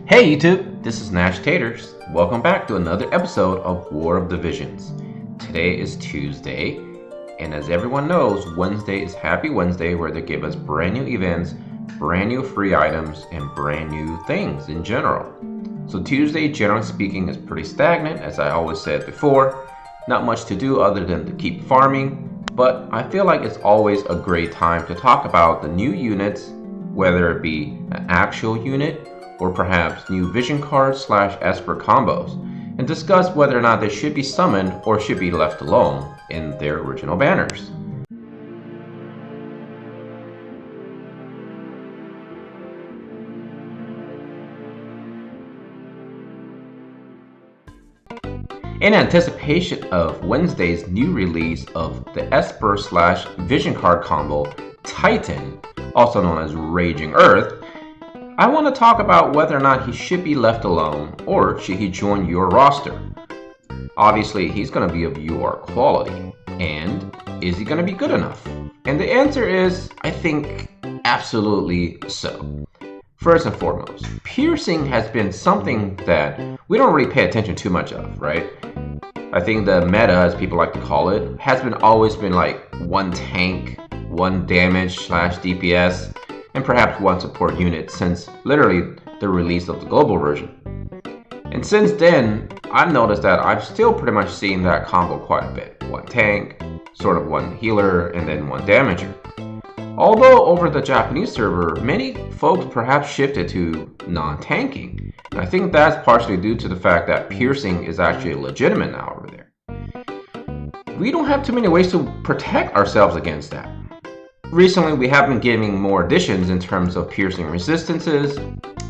Hey YouTube, this is Nashtaters. Welcome back to another episode of War of Divisions. Today is Tuesday, and as everyone knows, Wednesday is Happy Wednesday, where they give us brand new events, brand new free items, and brand new things in general. So Tuesday, generally speaking, is pretty stagnant, as I always said before. Not much to do other than to keep farming, but I feel like it's always a great time to talk about the new units, whether it be an actual unit or perhaps new vision cards / Esper combos, and discuss whether or not they should be summoned or should be left alone in their original banners. In anticipation of Wednesday's new release of the Esper / vision card combo Titan, also known as Raging Earth, I want to talk about whether or not he should be left alone or should he join your roster. Obviously, he's going to be of your quality, and is he going to be good enough? And the answer is, I think, absolutely so. First and foremost, piercing has been something that we don't really pay attention too much of, right? I think the meta, as people like to call it, has always been like one tank, one damage / DPS, and perhaps one support unit since literally the release of the global version. And since then, I've noticed that I've still pretty much seen that combo quite a bit. One tank, sort of one healer, and then one damager. Although over the Japanese server, many folks perhaps shifted to non-tanking. And I think that's partially due to the fact that piercing is actually legitimate now over there. We don't have too many ways to protect ourselves against that. Recently, we have been getting more additions in terms of piercing resistances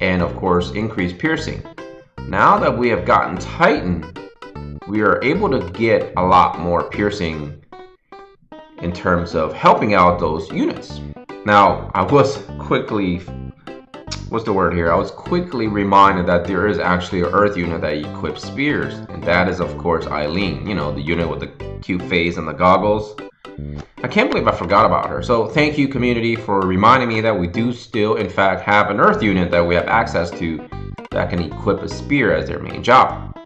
and, of course, increased piercing. Now that we have gotten Titan, we are able to get a lot more piercing in terms of helping out those units. Now, I was quickly reminded that there is actually an Earth unit that equips spears, and that is, of course, Eileen, the unit with the cute face and the goggles. I can't believe I forgot about her. So thank you, community, for reminding me that we do still, in fact, have an Earth unit that we have access to that can equip a spear as their main job.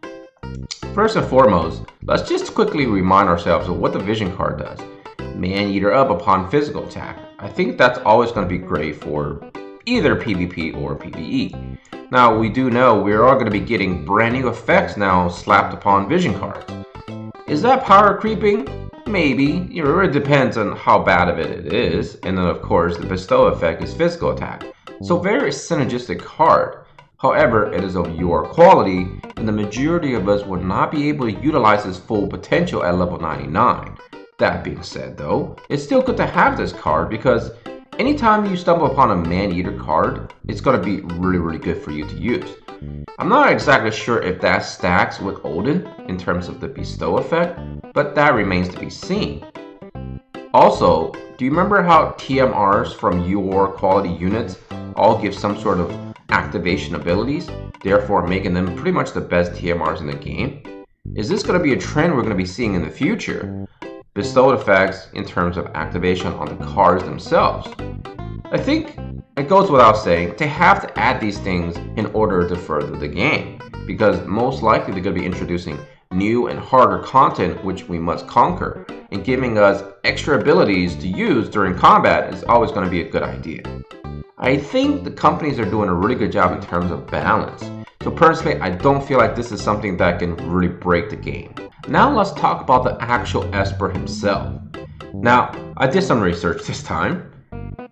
First and foremost, let's just quickly remind ourselves of what the vision card does. Man-eater up upon physical attack. I think that's always going to be great for either PvP or PvE. Now, we do know we are all going to be getting brand new effects now slapped upon vision cards. Is that power creeping? Maybe. It really depends on how bad of it is. And then, of course, the bestow effect is physical attack. So very synergistic card. However, it is of your quality, and the majority of us would not be able to utilize its full potential at level 99. That being said, though, it's still good to have this card because anytime you stumble upon a man-eater card, it's going to be really good for you to use. I'm not exactly sure if that stacks with Odin in terms of the bestow effect, but that remains to be seen. Also, do you remember how TMRs from your quality units all give some sort of activation abilities, therefore making them pretty much the best TMRs in the game? Is this going to be a trend we're going to be seeing in the future? Bestowed effects in terms of activation on the cards themselves. I think it goes without saying they have to add these things in order to further the game, because most likely they're going to be introducing new and harder content which we must conquer, and giving us extra abilities to use during combat is always going to be a good idea. I think the companies are doing a really good job in terms of balance. So personally, I don't feel like this is something that can really break the game. Now let's talk about the actual Esper himself. Now, I did some research this time.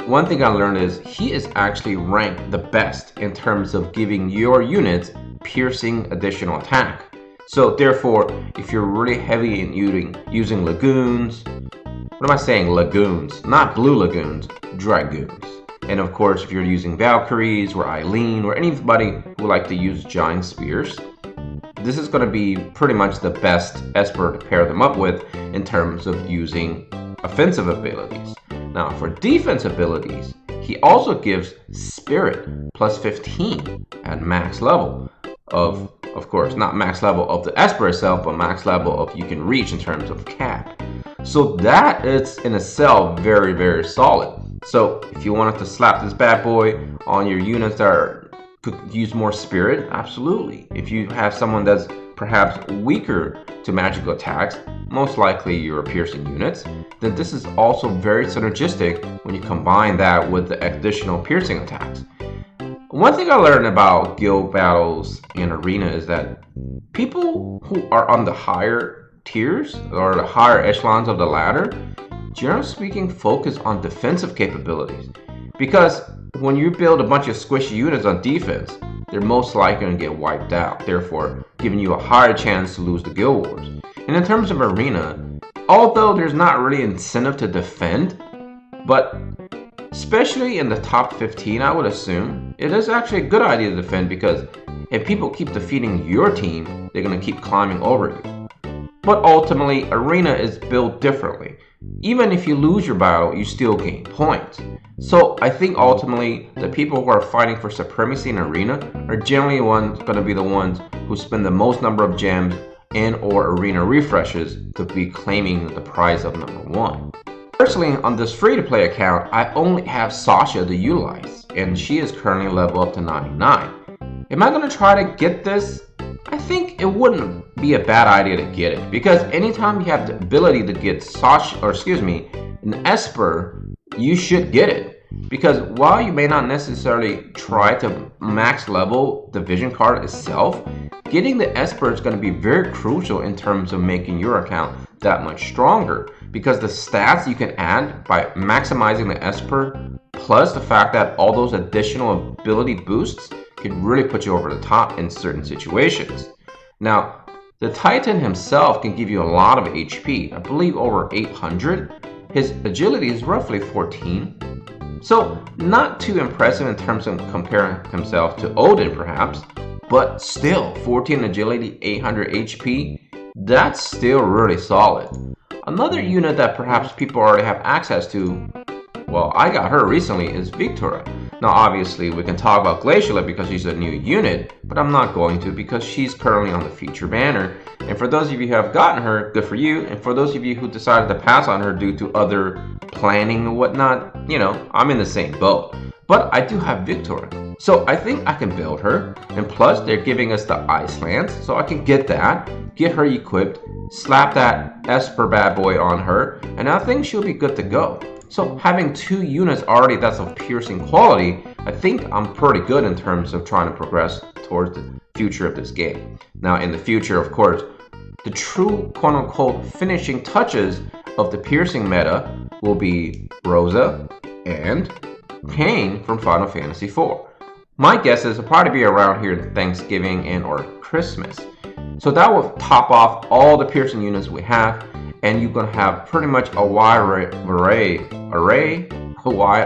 One thing I learned is he is actually ranked the best in terms of giving your units piercing additional attack. So therefore, if you're really heavy in using lagoons, what am I saying? Lagoons, not blue lagoons, dragoons. And of course, if you're using Valkyries or Eileen or anybody who like to use giant spears, this is going to be pretty much the best Esper to pair them up with in terms of using offensive abilities. Now, for defense abilities, he also gives Spirit plus 15 at max level of course, not max level of the Esper itself, but max level of you can reach in terms of cap. So that is in itself very solid. So if you wanted to slap this bad boy on your units that are could use more spirit? Absolutely. If you have someone that's perhaps weaker to magical attacks, most likely your piercing units, then this is also very synergistic when you combine that with the additional piercing attacks. One thing I learned about guild battles in Arena is that people who are on the higher tiers or the higher echelons of the ladder, generally speaking, focus on defensive capabilities. Because when you build a bunch of squishy units on defense, they're most likely going to get wiped out, therefore giving you a higher chance to lose the guild wars. And in terms of Arena, although there's not really incentive to defend, but especially in the top 15, I would assume, it is actually a good idea to defend, because if people keep defeating your team, they're going to keep climbing over you. But ultimately, Arena is built differently. Even if you lose your battle, you still gain points. So I think ultimately, the people who are fighting for supremacy in Arena are generally going to be the ones who spend the most number of gems and or Arena refreshes to be claiming the prize of #1. Personally, on this free-to-play account, I only have Sasha to utilize, and she is currently level up to 99. Am I going to try to get this? I think it wouldn't be a bad idea to get it, because anytime you have the ability to get an Esper, you should get it. Because while you may not necessarily try to max level the vision card itself, getting the Esper is going to be very crucial in terms of making your account that much stronger. Because the stats you can add by maximizing the Esper, plus the fact that all those additional ability boosts can really put you over the top in certain situations. Now, the Titan himself can give you a lot of HP, I believe over 800. His agility is roughly 14. So not too impressive in terms of comparing himself to Odin perhaps, but still 14 agility, 800 HP, that's still really solid. Another unit that perhaps people already have access to, well, I got her recently, is Victoria. Now obviously we can talk about Glacialet because she's a new unit, but I'm not going to because she's currently on the feature banner. And for those of you who have gotten her, good for you. And for those of you who decided to pass on her due to other planning and whatnot, you know, I'm in the same boat. But I do have Victoria, so I think I can build her. And plus they're giving us the Ice Lance, so I can get that, get her equipped, slap that Esper bad boy on her, and I think she'll be good to go. So having 2 units already that's of piercing quality, I think I'm pretty good in terms of trying to progress towards the future of this game. Now in the future, of course, the true quote-unquote finishing touches of the piercing meta will be Rosa and Kain from Final Fantasy IV. My guess is it'll probably be around here in Thanksgiving and or Christmas. So that will top off all the piercing units we have, and you're gonna have pretty much a wide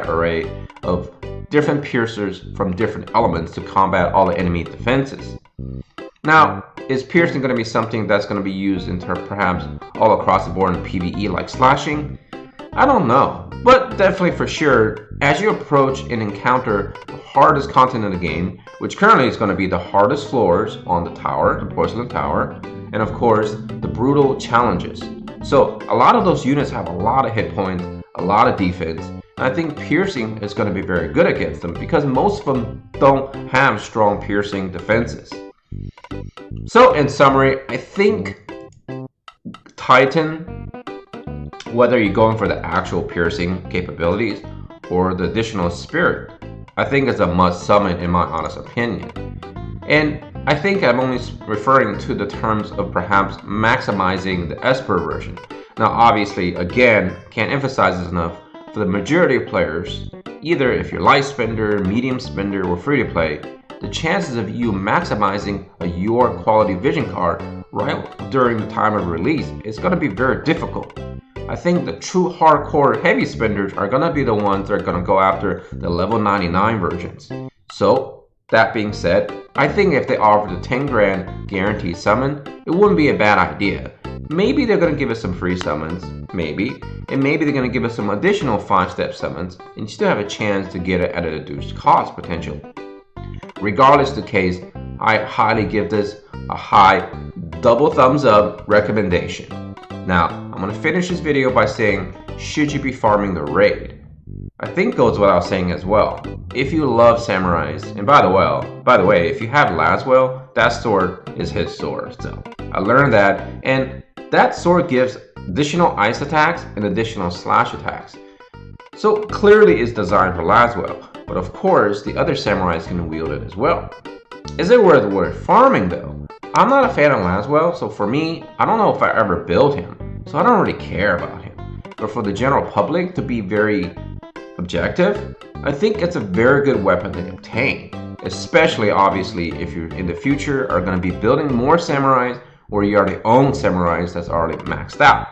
array of different piercers from different elements to combat all the enemy defenses. Now, is piercing going to be something that's going to be used in perhaps all across the board in PvE like slashing? I don't know, but definitely for sure, as you approach and encounter the hardest content in the game, which currently is going to be the hardest floors on the tower, the Porcelain Tower, and of course, the brutal challenges. So a lot of those units have a lot of hit points, a lot of defense, and I think piercing is going to be very good against them because most of them don't have strong piercing defenses. So in summary, I think Titan, whether you're going for the actual piercing capabilities or the additional spirit, I think it's a must summon in my honest opinion. And I think I'm only referring to the terms of perhaps maximizing the Esper version. Now obviously, again, can't emphasize this enough, for the majority of players, either if you're light spender, medium spender, or free to play, the chances of you maximizing a your quality vision card right during the time of release is going to be very difficult. I think the true hardcore heavy spenders are going to be the ones that are going to go after the level 99 versions. So that being said, I think if they offer the 10 grand guaranteed summon, it wouldn't be a bad idea. Maybe they're going to give us some free summons, maybe, and maybe they're going to give us some additional 5-step summons, and you still have a chance to get it at a reduced cost potential. Regardless of the case, I highly give this a high double thumbs up recommendation. Now, I'm going to finish this video by saying, should you be farming the raid? I think goes without saying as well. If you love samurais, and by the way, if you have Laswell, that sword is his sword. So I learned that, and that sword gives additional ice attacks and additional slash attacks. So clearly it's designed for Laswell, but of course the other samurais can wield it as well. Is it worth farming though? I'm not a fan of Laswell, so for me, I don't know if I ever build him, so I don't really care about him. But for the general public to be very objective, I think it's a very good weapon to obtain, especially obviously if you in the future are going to be building more samurais or you already own samurais that's already maxed out.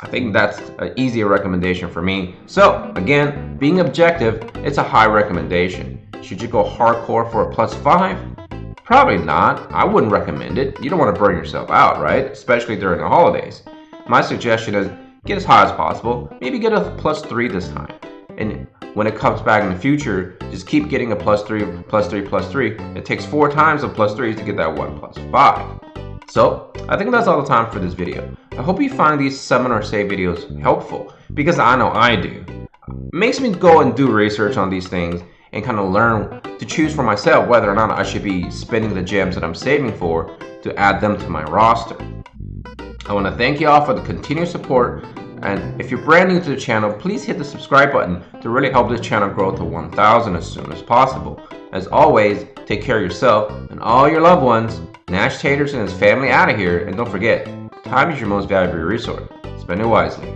I think that's an easier recommendation for me. So again, being objective, it's a high recommendation. Should you go hardcore for a +5? Probably not. I wouldn't recommend it. You don't want to burn yourself out, right? Especially during the holidays. My suggestion is get as high as possible. Maybe get a +3 this time. And when it comes back in the future, just keep getting a +3, +3, +3. It takes 4 times of +3s to get that one +5. So I think that's all the time for this video. I hope you find these summon or save videos helpful, because I know I do. It makes me go and do research on these things and kind of learn to choose for myself whether or not I should be spending the gems that I'm saving for to add them to my roster. I want to thank you all for the continued support, and if you're brand new to the channel, please hit the subscribe button to really help this channel grow to 1,000 as soon as possible. As always, take care of yourself and all your loved ones. Nashtaters and his family out of here, and don't forget, time is your most valuable resource. Spend it wisely.